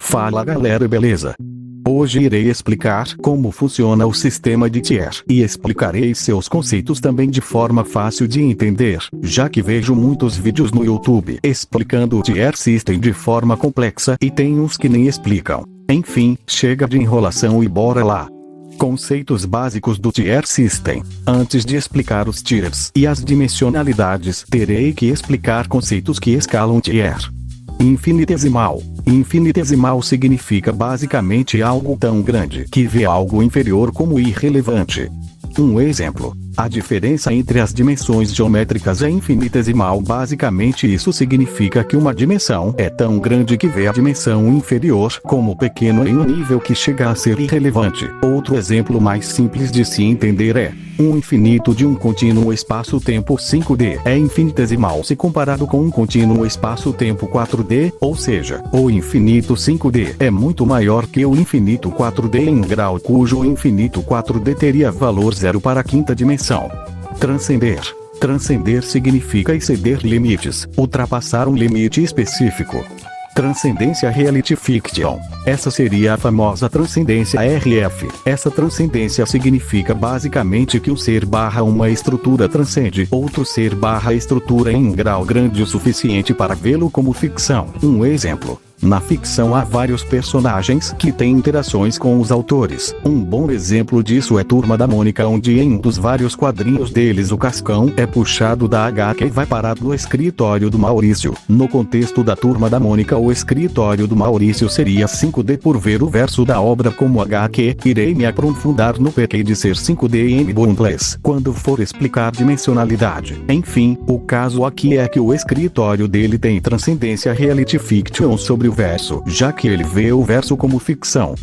Fala galera, beleza? Hoje irei explicar como funciona o sistema de tier e explicarei seus conceitos também de forma fácil de entender, já que vejo muitos vídeos no YouTube explicando o tier system de forma complexa e tem uns que nem explicam. Enfim, chega de enrolação e bora lá. Conceitos básicos do tier system. Antes de explicar os tiers e as dimensionalidades, terei que explicar conceitos que escalam tier. Infinitesimal. Infinitesimal significa basicamente algo tão grande que vê algo inferior como irrelevante. Um exemplo: a diferença entre as dimensões geométricas é infinitesimal. Basicamente isso significa que uma dimensão é tão grande que vê a dimensão inferior como pequeno em um nível que chega a ser irrelevante. Outro exemplo mais simples de se entender é: um infinito de um contínuo espaço-tempo 5D é infinitesimal se comparado com um contínuo espaço-tempo 4D, ou seja, o infinito 5D é muito maior que o infinito 4D em grau, cujo infinito 4D teria valor zero para a quinta dimensão. Transcender. Transcender significa exceder limites, ultrapassar um limite específico. Transcendência Reality Fiction. Essa seria a famosa transcendência RF. Essa transcendência significa basicamente que o ser barra uma estrutura transcende outro ser barra estrutura em um grau grande o suficiente para vê-lo como ficção. Um exemplo: na ficção há vários personagens que têm interações com os autores. Um bom exemplo disso é Turma da Mônica, onde em um dos vários quadrinhos deles o Cascão é puxado da HQ e vai parar no escritório do Maurício. No contexto da Turma da Mônica, o escritório do Maurício seria 5D. Por ver o verso da obra como HQ, irei me aprofundar no porquê de ser 5D em Boundless quando for explicar dimensionalidade. Enfim, o caso aqui é que o escritório dele tem transcendência Reality Fiction sobre o verso, já que ele vê o verso como ficção.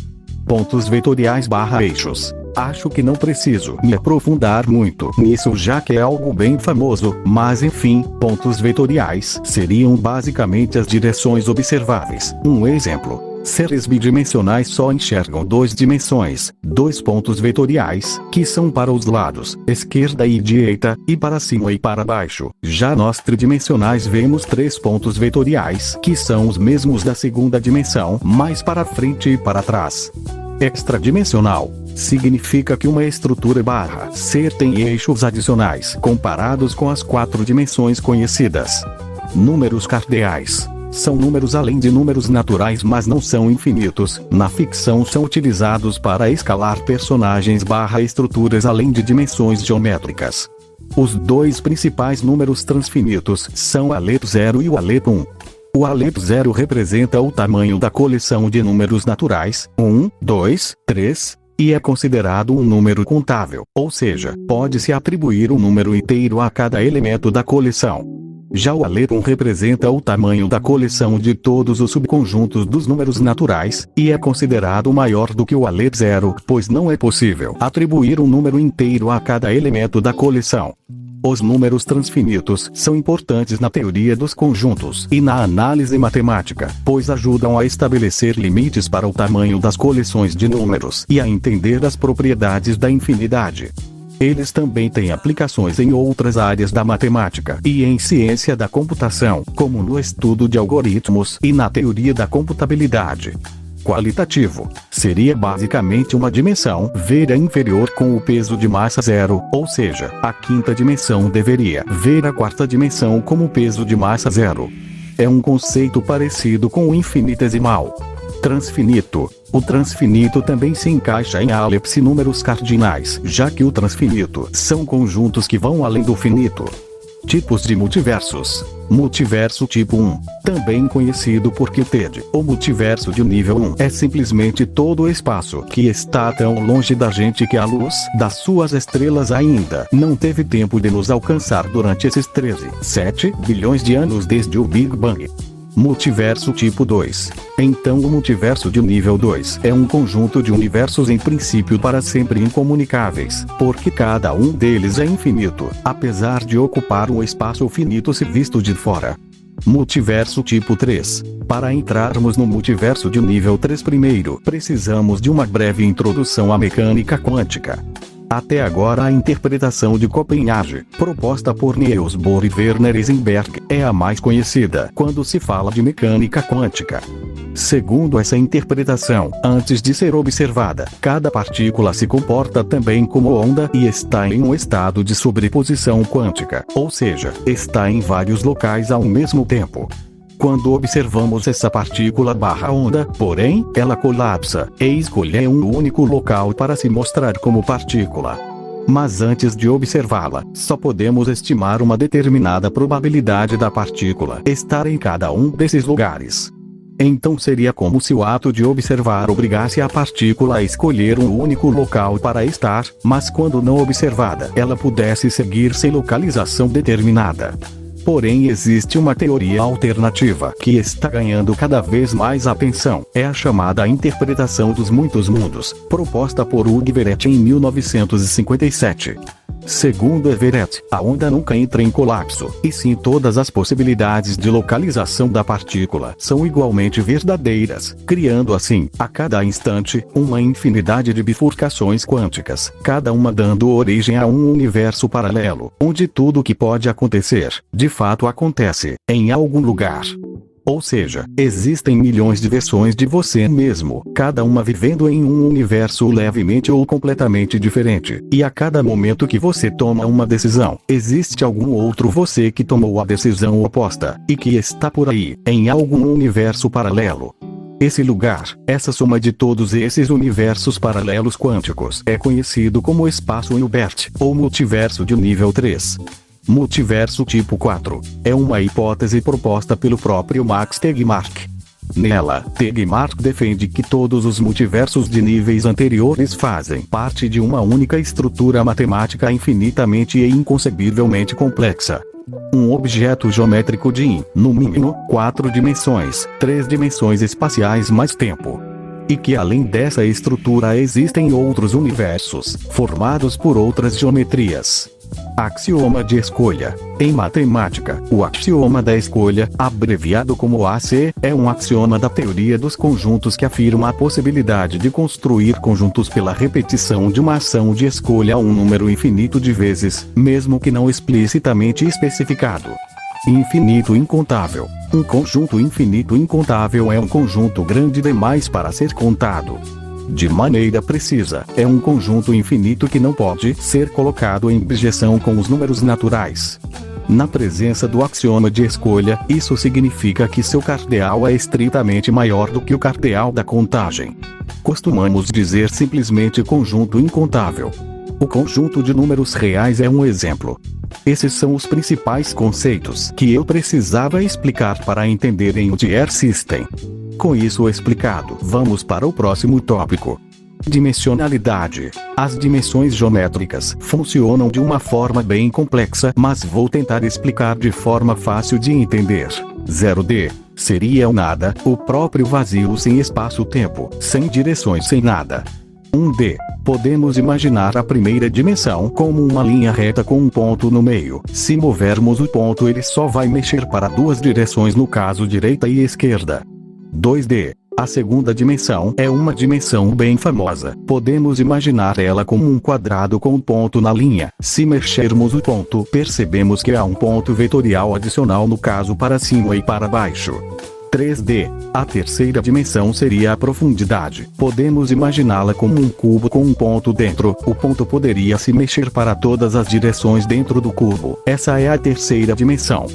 Pontos vetoriais barra eixos. Acho que não preciso me aprofundar muito nisso, já que é algo bem famoso, mas enfim, pontos vetoriais seriam basicamente as direções observáveis. Um exemplo: seres bidimensionais só enxergam duas dimensões, dois pontos vetoriais, que são para os lados, esquerda e direita, e para cima e para baixo. Já nós tridimensionais vemos três pontos vetoriais, que são os mesmos da segunda dimensão, mais para frente e para trás. Extradimensional significa que uma estrutura barra ser tem eixos adicionais comparados com as quatro dimensões conhecidas. Números cardeais são números além de números naturais, mas não são infinitos. Na ficção são utilizados para escalar personagens barra estruturas além de dimensões geométricas. Os dois principais números transfinitos são o aleto 0 e o aleto 1. O aleto 0 representa o tamanho da coleção de números naturais, 1, 2, 3, e é considerado um número contável, ou seja, pode-se atribuir um número inteiro a cada elemento da coleção. Já o aleto 1 representa o tamanho da coleção de todos os subconjuntos dos números naturais, e é considerado maior do que o aleto 0, pois não é possível atribuir um número inteiro a cada elemento da coleção. Os números transfinitos são importantes na teoria dos conjuntos e na análise matemática, pois ajudam a estabelecer limites para o tamanho das coleções de números e a entender as propriedades da infinidade. Eles também têm aplicações em outras áreas da matemática e em ciência da computação, como no estudo de algoritmos e na teoria da computabilidade. Qualitativo seria basicamente uma dimensão ver a inferior com o peso de massa zero, ou seja, a quinta dimensão deveria ver a quarta dimensão como peso de massa zero. É um conceito parecido com o infinitesimal. Transfinito. O transfinito também se encaixa em álice números cardinais, já que o transfinito são conjuntos que vão além do finito. Tipos de multiversos. Multiverso tipo 1, também conhecido por QTD. O multiverso de nível 1 é simplesmente todo o espaço que está tão longe da gente que a luz das suas estrelas ainda não teve tempo de nos alcançar durante esses 13,7 bilhões de anos desde o Big Bang. Multiverso tipo 2. Então o multiverso de nível 2 é um conjunto de universos em princípio para sempre incomunicáveis, porque cada um deles é infinito, apesar de ocupar um espaço finito se visto de fora. Multiverso tipo 3. Para entrarmos no multiverso de nível 3 primeiro precisamos de uma breve introdução à mecânica quântica. Até agora a interpretação de Copenhague, proposta por Niels Bohr e Werner Heisenberg, é a mais conhecida quando se fala de mecânica quântica. Segundo essa interpretação, antes de ser observada, cada partícula se comporta também como onda e está em um estado de sobreposição quântica, ou seja, está em vários locais ao mesmo tempo. Quando observamos essa partícula/onda, porém, ela colapsa, e escolhe um único local para se mostrar como partícula. Mas antes de observá-la, só podemos estimar uma determinada probabilidade da partícula estar em cada um desses lugares. Então seria como se o ato de observar obrigasse a partícula a escolher um único local para estar, mas quando não observada, ela pudesse seguir sem localização determinada. Porém existe uma teoria alternativa que está ganhando cada vez mais atenção, é a chamada interpretação dos muitos mundos, proposta por Hugh Everett em 1957. Segundo Everett, a onda nunca entra em colapso, e sim todas as possibilidades de localização da partícula são igualmente verdadeiras, criando assim, a cada instante, uma infinidade de bifurcações quânticas, cada uma dando origem a um universo paralelo, onde tudo o que pode acontecer, de fato acontece, em algum lugar. Ou seja, existem milhões de versões de você mesmo, cada uma vivendo em um universo levemente ou completamente diferente, e a cada momento que você toma uma decisão, existe algum outro você que tomou a decisão oposta, e que está por aí, em algum universo paralelo. Esse lugar, essa soma de todos esses universos paralelos quânticos, é conhecido como espaço Hilbert, ou multiverso de nível 3. Multiverso tipo 4 é uma hipótese proposta pelo próprio Max Tegmark. Nela, Tegmark defende que todos os multiversos de níveis anteriores fazem parte de uma única estrutura matemática infinitamente e inconcebivelmente complexa. Um objeto geométrico de, no mínimo, 4 dimensões, 3 dimensões espaciais mais tempo. E que além dessa estrutura existem outros universos, formados por outras geometrias. Axioma de escolha. Em matemática, o axioma da escolha, abreviado como AC, é um axioma da teoria dos conjuntos que afirma a possibilidade de construir conjuntos pela repetição de uma ação de escolha um número infinito de vezes, mesmo que não explicitamente especificado. Infinito incontável. Um conjunto infinito incontável é um conjunto grande demais para ser contado de maneira precisa, é um conjunto infinito que não pode ser colocado em objeção com os números naturais. Na presença do axioma de escolha, isso significa que seu cardeal é estritamente maior do que o cardeal da contagem. Costumamos dizer simplesmente conjunto incontável. O conjunto de números reais é um exemplo. Esses são os principais conceitos que eu precisava explicar para entenderem o TR System. Com isso explicado, vamos para o próximo tópico. Dimensionalidade. As dimensões geométricas funcionam de uma forma bem complexa, mas vou tentar explicar de forma fácil de entender. 0D seria o nada, o próprio vazio sem espaço-tempo, sem direções, sem nada. 1D. Podemos imaginar a primeira dimensão como uma linha reta com um ponto no meio. Se movermos o ponto, ele só vai mexer para duas direções, no caso direita e esquerda. 2D. A segunda dimensão é uma dimensão bem famosa. Podemos imaginar ela como um quadrado com um ponto na linha. Se mexermos o ponto, percebemos que há um ponto vetorial adicional, no caso para cima e para baixo. 3D. A terceira dimensão seria a profundidade. Podemos imaginá-la como um cubo com um ponto dentro. O ponto poderia se mexer para todas as direções dentro do cubo. Essa é a terceira dimensão.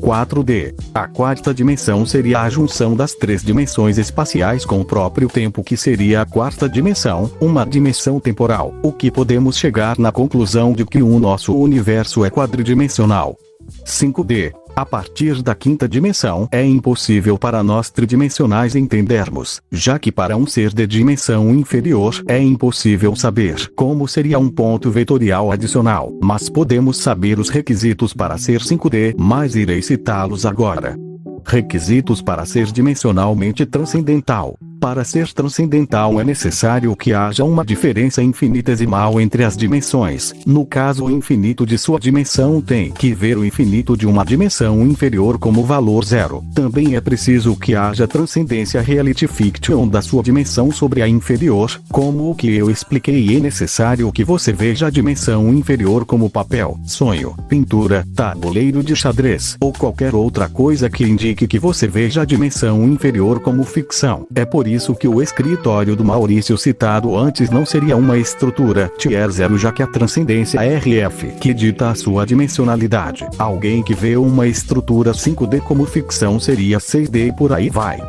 4D. A quarta dimensão seria a junção das três dimensões espaciais com o próprio tempo, que seria a quarta dimensão, uma dimensão temporal, o que podemos chegar na conclusão de que o nosso universo é quadridimensional. 5D. A partir da quinta dimensão, é impossível para nós tridimensionais entendermos, já que para um ser de dimensão inferior, é impossível saber como seria um ponto vetorial adicional, mas podemos saber os requisitos para ser 5D, mas irei citá-los agora. Requisitos para ser dimensionalmente transcendental. Para ser transcendental é necessário que haja uma diferença infinitesimal entre as dimensões. No caso, o infinito de sua dimensão tem que ver o infinito de uma dimensão inferior como valor zero. Também é preciso que haja transcendência reality fiction da sua dimensão sobre a inferior, como o que eu expliquei. É necessário que você veja a dimensão inferior como papel, sonho, pintura, tabuleiro de xadrez ou qualquer outra coisa que indique que você veja a dimensão inferior como ficção. É por isso que o escritório do Maurício citado antes não seria uma estrutura Tier 0, já que a transcendência RF que dita a sua dimensionalidade. Alguém que vê uma estrutura 5D como ficção seria 6D e por aí vai.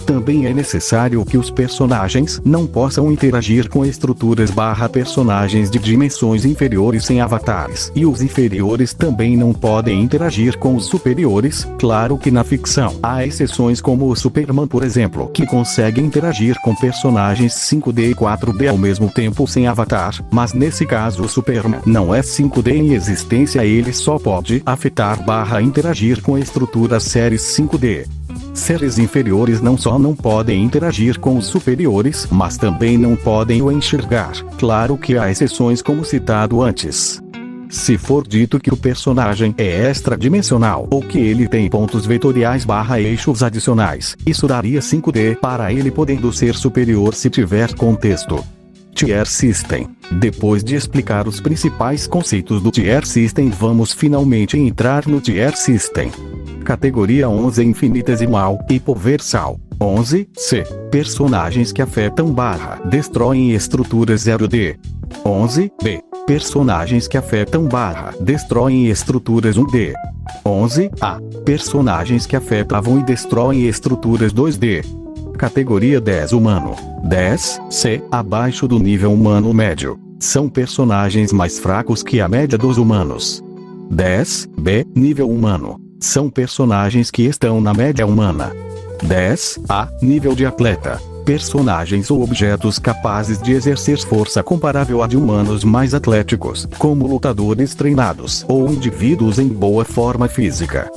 Também é necessário que os personagens não possam interagir com estruturas personagens de dimensões inferiores sem avatares. E os inferiores também não podem interagir com os superiores, claro que na ficção. Há exceções como o Superman, por exemplo, que consegue interagir com personagens 5D e 4D ao mesmo tempo sem avatar, mas nesse caso o Superman não é 5D em existência, ele só pode afetar interagir com estruturas séries 5D. Seres inferiores não só não podem interagir com os superiores, mas também não podem o enxergar. Claro que há exceções como citado antes. Se for dito que o personagem é extradimensional ou que ele tem pontos vetoriais eixos adicionais, isso daria 5D para ele, podendo ser superior se tiver contexto. Tier System. Depois de explicar os principais conceitos do Tier System, vamos finalmente entrar no Tier System. Categoria 11 infinitesimal, hipoversal. 11C. Personagens que afetam destroem estruturas 0D. 11B. Personagens que afetam destroem estruturas 1D. 11A. Personagens que afetavam e destroem estruturas 2D. Categoria 10 humano. 10C. Abaixo do nível humano médio. São personagens mais fracos que a média dos humanos. 10B. Nível humano. São personagens que estão na média humana. 10A. Nível de atleta. Personagens ou objetos capazes de exercer força comparável à de humanos mais atléticos, como lutadores treinados ou indivíduos em boa forma física.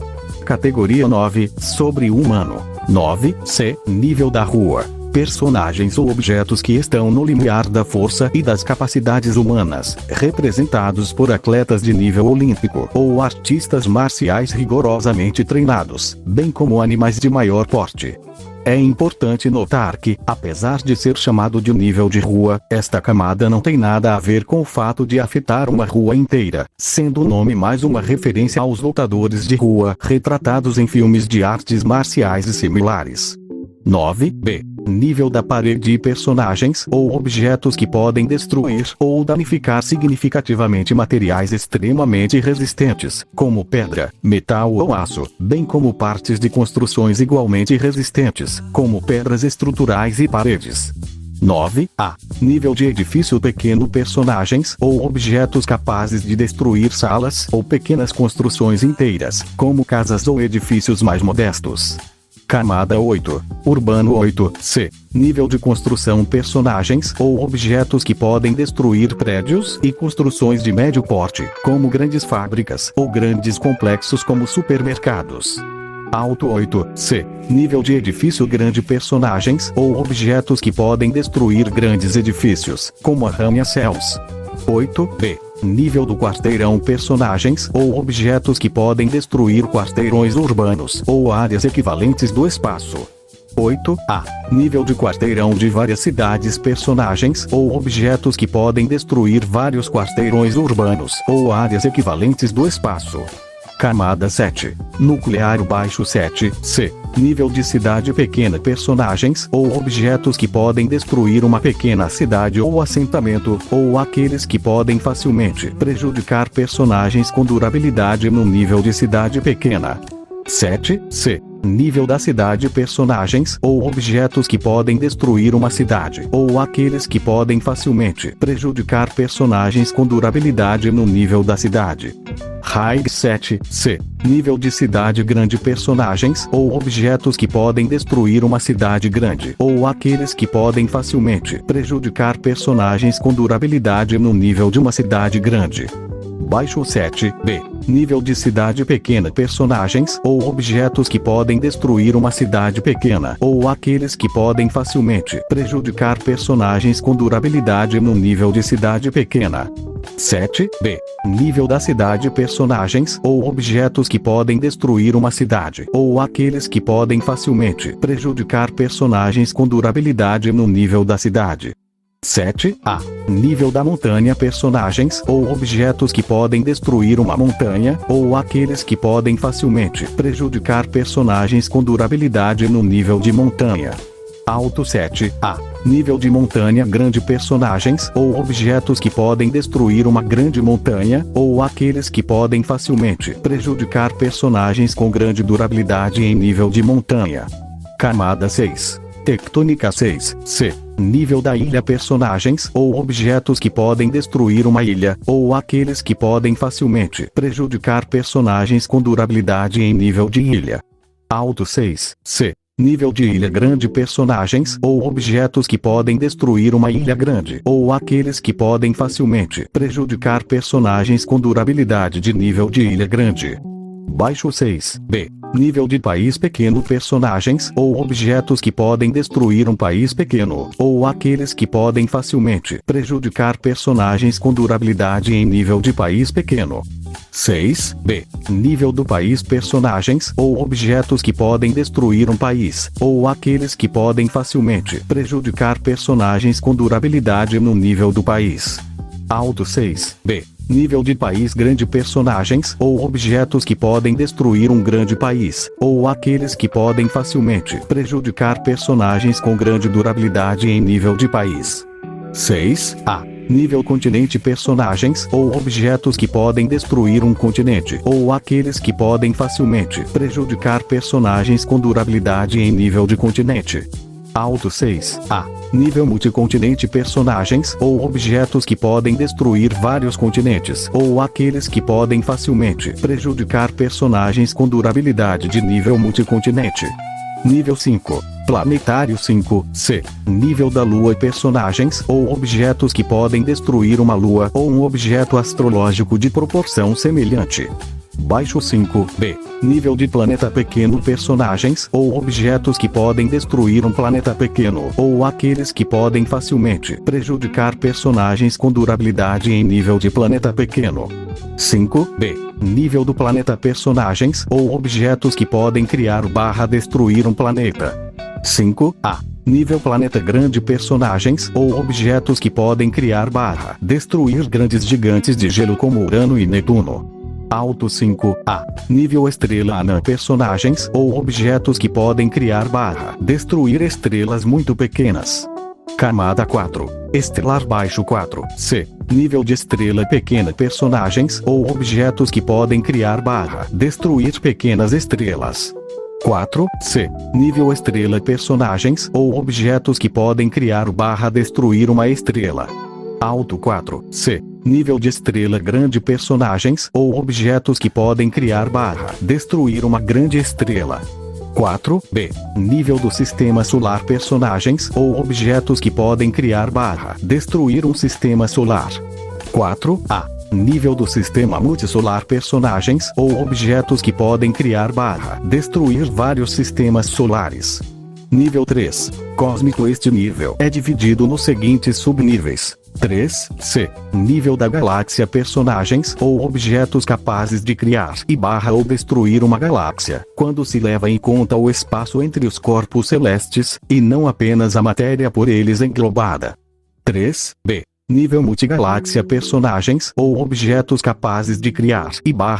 Categoria 9. Sobre-humano. 9C. Nível da rua. Personagens ou objetos que estão no limiar da força e das capacidades humanas, representados por atletas de nível olímpico ou artistas marciais rigorosamente treinados, bem como animais de maior porte. É importante notar que, apesar de ser chamado de nível de rua, esta camada não tem nada a ver com o fato de afetar uma rua inteira, sendo o nome mais uma referência aos lutadores de rua retratados em filmes de artes marciais e similares. 9B. Nível da parede e personagens ou objetos que podem destruir ou danificar significativamente materiais extremamente resistentes, como pedra, metal ou aço, bem como partes de construções igualmente resistentes, como pedras estruturais e paredes. 9A. Nível de edifício pequeno. Personagens ou objetos capazes de destruir salas ou pequenas construções inteiras, como casas ou edifícios mais modestos. Camada 8. Urbano 8C. Nível de construção. Personagens ou objetos que podem destruir prédios e construções de médio porte, como grandes fábricas ou grandes complexos como supermercados. Alto 8C. Nível de edifício grande. Personagens ou objetos que podem destruir grandes edifícios, como arranha-céus. 8B. Nível do quarteirão. Personagens ou objetos que podem destruir quarteirões urbanos ou áreas equivalentes do espaço. 8A. Nível de quarteirão de várias cidades. Personagens ou objetos que podem destruir vários quarteirões urbanos ou áreas equivalentes do espaço. Camada 7. Nuclear baixo 7C. Nível de cidade pequena. Personagens ou objetos que podem destruir uma pequena cidade ou assentamento, ou aqueles que podem facilmente prejudicar personagens com durabilidade no nível de cidade pequena. 7C. Nível da cidade. Personagens ou objetos que podem destruir uma cidade, ou aqueles que podem facilmente prejudicar personagens com durabilidade no nível da cidade. High 7C. Nível de cidade grande. Personagens ou objetos que podem destruir uma cidade grande, ou aqueles que podem facilmente prejudicar personagens com durabilidade no nível de uma cidade grande. Baixo 7b. Nível de cidade pequena. Personagens ou objetos que podem destruir uma cidade pequena, ou aqueles que podem facilmente prejudicar personagens com durabilidade no nível de cidade pequena. 7b. Nível da cidade. Personagens ou objetos que podem destruir uma cidade, ou aqueles que podem facilmente prejudicar personagens com durabilidade no nível da cidade. 7a. Nível da montanha. Personagens ou objetos que podem destruir uma montanha, ou aqueles que podem facilmente prejudicar personagens com durabilidade no nível de montanha. Alto 7a. Nível de montanha grande. Personagens ou objetos que podem destruir uma grande montanha, ou aqueles que podem facilmente prejudicar personagens com grande durabilidade em nível de montanha. Camada 6. Tectônica 6c. Nível da ilha. Personagens ou objetos que podem destruir uma ilha, ou aqueles que podem facilmente prejudicar personagens com durabilidade em nível de ilha. Alto 6c. Nível de ilha grande. Personagens ou objetos que podem destruir uma ilha grande, ou aqueles que podem facilmente prejudicar personagens com durabilidade de nível de ilha grande. Baixo 6b. Nível de país pequeno. Personagens ou objetos que podem destruir um país pequeno, ou aqueles que podem facilmente prejudicar personagens com durabilidade em nível de país pequeno. 6b. Nível do país. Personagens ou objetos que podem destruir um país, ou aqueles que podem facilmente prejudicar personagens com durabilidade no nível do país. Alto 6b. Nível de país grande. Personagens ou objetos que podem destruir um grande país, ou aqueles que podem facilmente prejudicar personagens com grande durabilidade em nível de país. 6a. Nível continente. Personagens ou objetos que podem destruir um continente, ou aqueles que podem facilmente prejudicar personagens com durabilidade em nível de continente. Alto 6a. Nível multicontinente. Personagens ou objetos que podem destruir vários continentes, ou aqueles que podem facilmente prejudicar personagens com durabilidade de nível multicontinente. Nível 5. Planetário 5c. Nível da Lua. Personagens ou objetos que podem destruir uma lua, ou um objeto astrológico de proporção semelhante. Baixo 5b. Nível de planeta pequeno. Personagens ou objetos que podem destruir um planeta pequeno, ou aqueles que podem facilmente prejudicar personagens com durabilidade em nível de planeta pequeno. 5b. Nível do planeta. Personagens ou objetos que podem criar/destruir um planeta. 5a. Nível planeta grande. Personagens ou objetos que podem criar/destruir grandes gigantes de gelo como Urano e Netuno. Alto 5a. Nível estrela anã. Personagens ou objetos que podem criar/destruir estrelas muito pequenas. Camada 4. Estelar. Baixo 4c. Nível de estrela pequena. Personagens ou objetos que podem criar/destruir pequenas estrelas. 4c. Nível estrela. Personagens ou objetos que podem criar/destruir uma estrela. Alto 4c. Nível de estrela grande. Personagens ou objetos que podem criar/destruir uma grande estrela. 4b. Nível do sistema solar. Personagens ou objetos que podem criar/destruir um sistema solar. 4a. Nível do sistema multissolar. Personagens ou objetos que podem criar/destruir vários sistemas solares. Nível 3. Cósmico. Este nível é dividido nos seguintes subníveis. 3c. Nível da galáxia. Personagens ou objetos capazes de criar ou destruir uma galáxia, quando se leva em conta o espaço entre os corpos celestes, e não apenas a matéria por eles englobada. 3b. Nível multigaláxia. Personagens ou objetos capazes de criar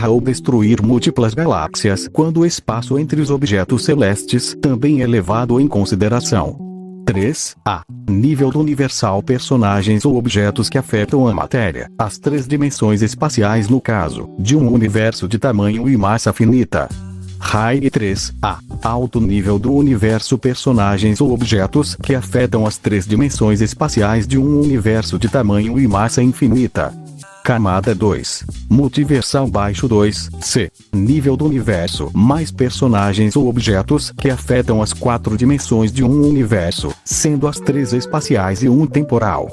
ou destruir múltiplas galáxias, quando o espaço entre os objetos celestes também é levado em consideração. 3a. Nível do universal. Personagens ou objetos que afetam a matéria, as três dimensões espaciais no caso de um universo de tamanho e massa finita. Raio 3a. Alto nível do universo. Personagens ou objetos que afetam as três dimensões espaciais de um universo de tamanho e massa infinita. Camada 2. Multiversal. Baixo 2c. Nível do universo. Mais personagens ou objetos que afetam as quatro dimensões de um universo, sendo as três espaciais e um temporal.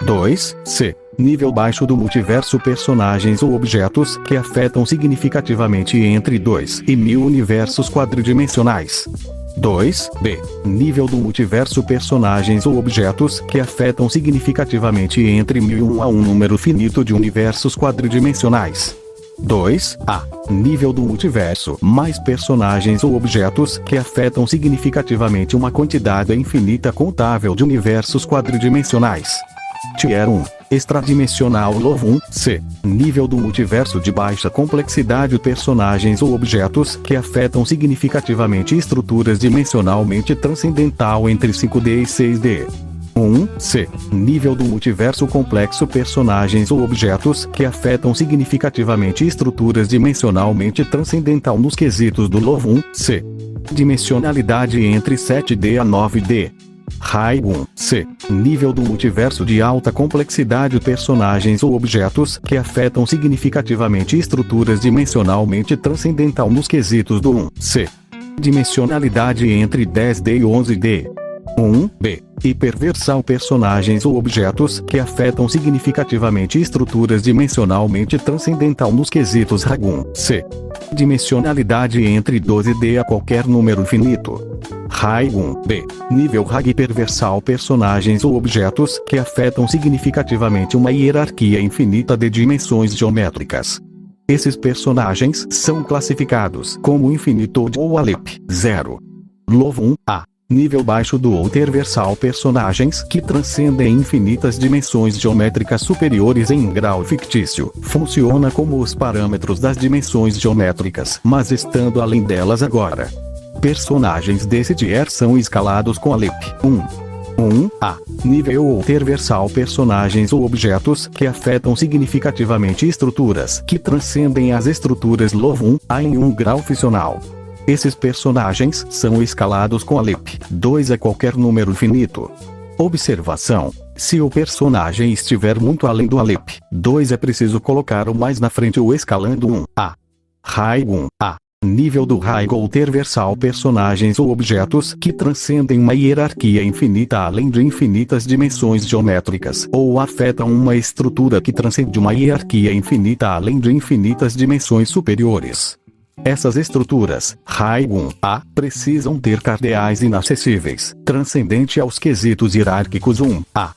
2c. Nível baixo do multiverso: personagens ou objetos que afetam significativamente entre 2 e 1000 universos quadridimensionais. 2b. Nível do multiverso: personagens ou objetos que afetam significativamente entre 1000 e 1 a um número finito de universos quadridimensionais. 2a. Nível do multiverso: mais personagens ou objetos que afetam significativamente uma quantidade infinita contável de universos quadridimensionais. Tier 1. Extradimensional Love 1c. Nível do multiverso: de baixa complexidade: personagens ou objetos que afetam significativamente estruturas dimensionalmente transcendental entre 5D e 6D. 1c. Nível do multiverso complexo: personagens ou objetos que afetam significativamente estruturas dimensionalmente transcendental nos quesitos do Love 1c. Dimensionalidade entre 7D a 9D. High 1c. Nível do multiverso: de alta complexidade: personagens ou objetos que afetam significativamente estruturas dimensionalmente transcendental nos quesitos do 1c. Dimensionalidade entre 10D e 11D. 1b. Hiperversal: personagens ou objetos que afetam significativamente estruturas dimensionalmente transcendental nos quesitos High 1c. Dimensionalidade entre 12D a qualquer número finito. High 1b. Nível High hiperversal: personagens ou objetos que afetam significativamente uma hierarquia infinita de dimensões geométricas. Esses personagens são classificados como Infinitude ou Aleph 0. Love 1a. Nível baixo do Ultraversal: personagens que transcendem infinitas dimensões geométricas superiores em grau fictício. Funciona como os parâmetros das dimensões geométricas, mas estando além delas agora. Personagens desse tier são escalados com Aleph 1a. Nível Ultraversal: personagens ou objetos que afetam significativamente estruturas que transcendem as estruturas Love 1a em um grau funcional. Esses personagens são escalados com Aleph 2 a qualquer número finito. Observação: se o personagem estiver muito além do Aleph 2, é preciso colocar o mais na frente ou escalando 1a. High 1a. Nível do High Ultraversal: personagens ou objetos que transcendem uma hierarquia infinita além de infinitas dimensões geométricas, ou afetam uma estrutura que transcende uma hierarquia infinita além de infinitas dimensões superiores. Essas estruturas, High 1a, precisam ter cardeais inacessíveis, transcendente aos quesitos hierárquicos 1a.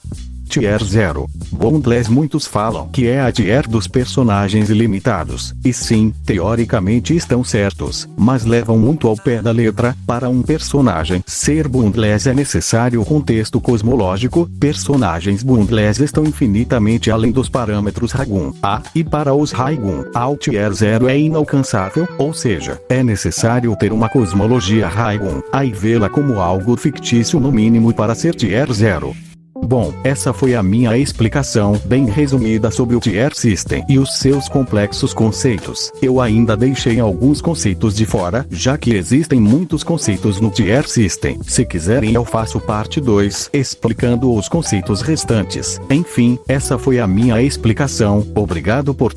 Tier 0. Boundless: muitos falam que é a tier dos personagens ilimitados, e sim, teoricamente estão certos, mas levam muito ao pé da letra. Para um personagem ser boundless é necessário contexto cosmológico. Personagens boundless estão infinitamente além dos parâmetros High 1a, e para os High 1a o Tier 0 é inalcançável, ou seja, é necessário ter uma cosmologia High 1a e vê-la como algo fictício no mínimo para ser Tier 0. Bom, essa foi a minha explicação bem resumida sobre o Tier System e os seus complexos conceitos. Eu ainda deixei alguns conceitos de fora, já que existem muitos conceitos no Tier System. Se quiserem, eu faço parte 2, explicando os conceitos restantes. Enfim, essa foi a minha explicação. Obrigado por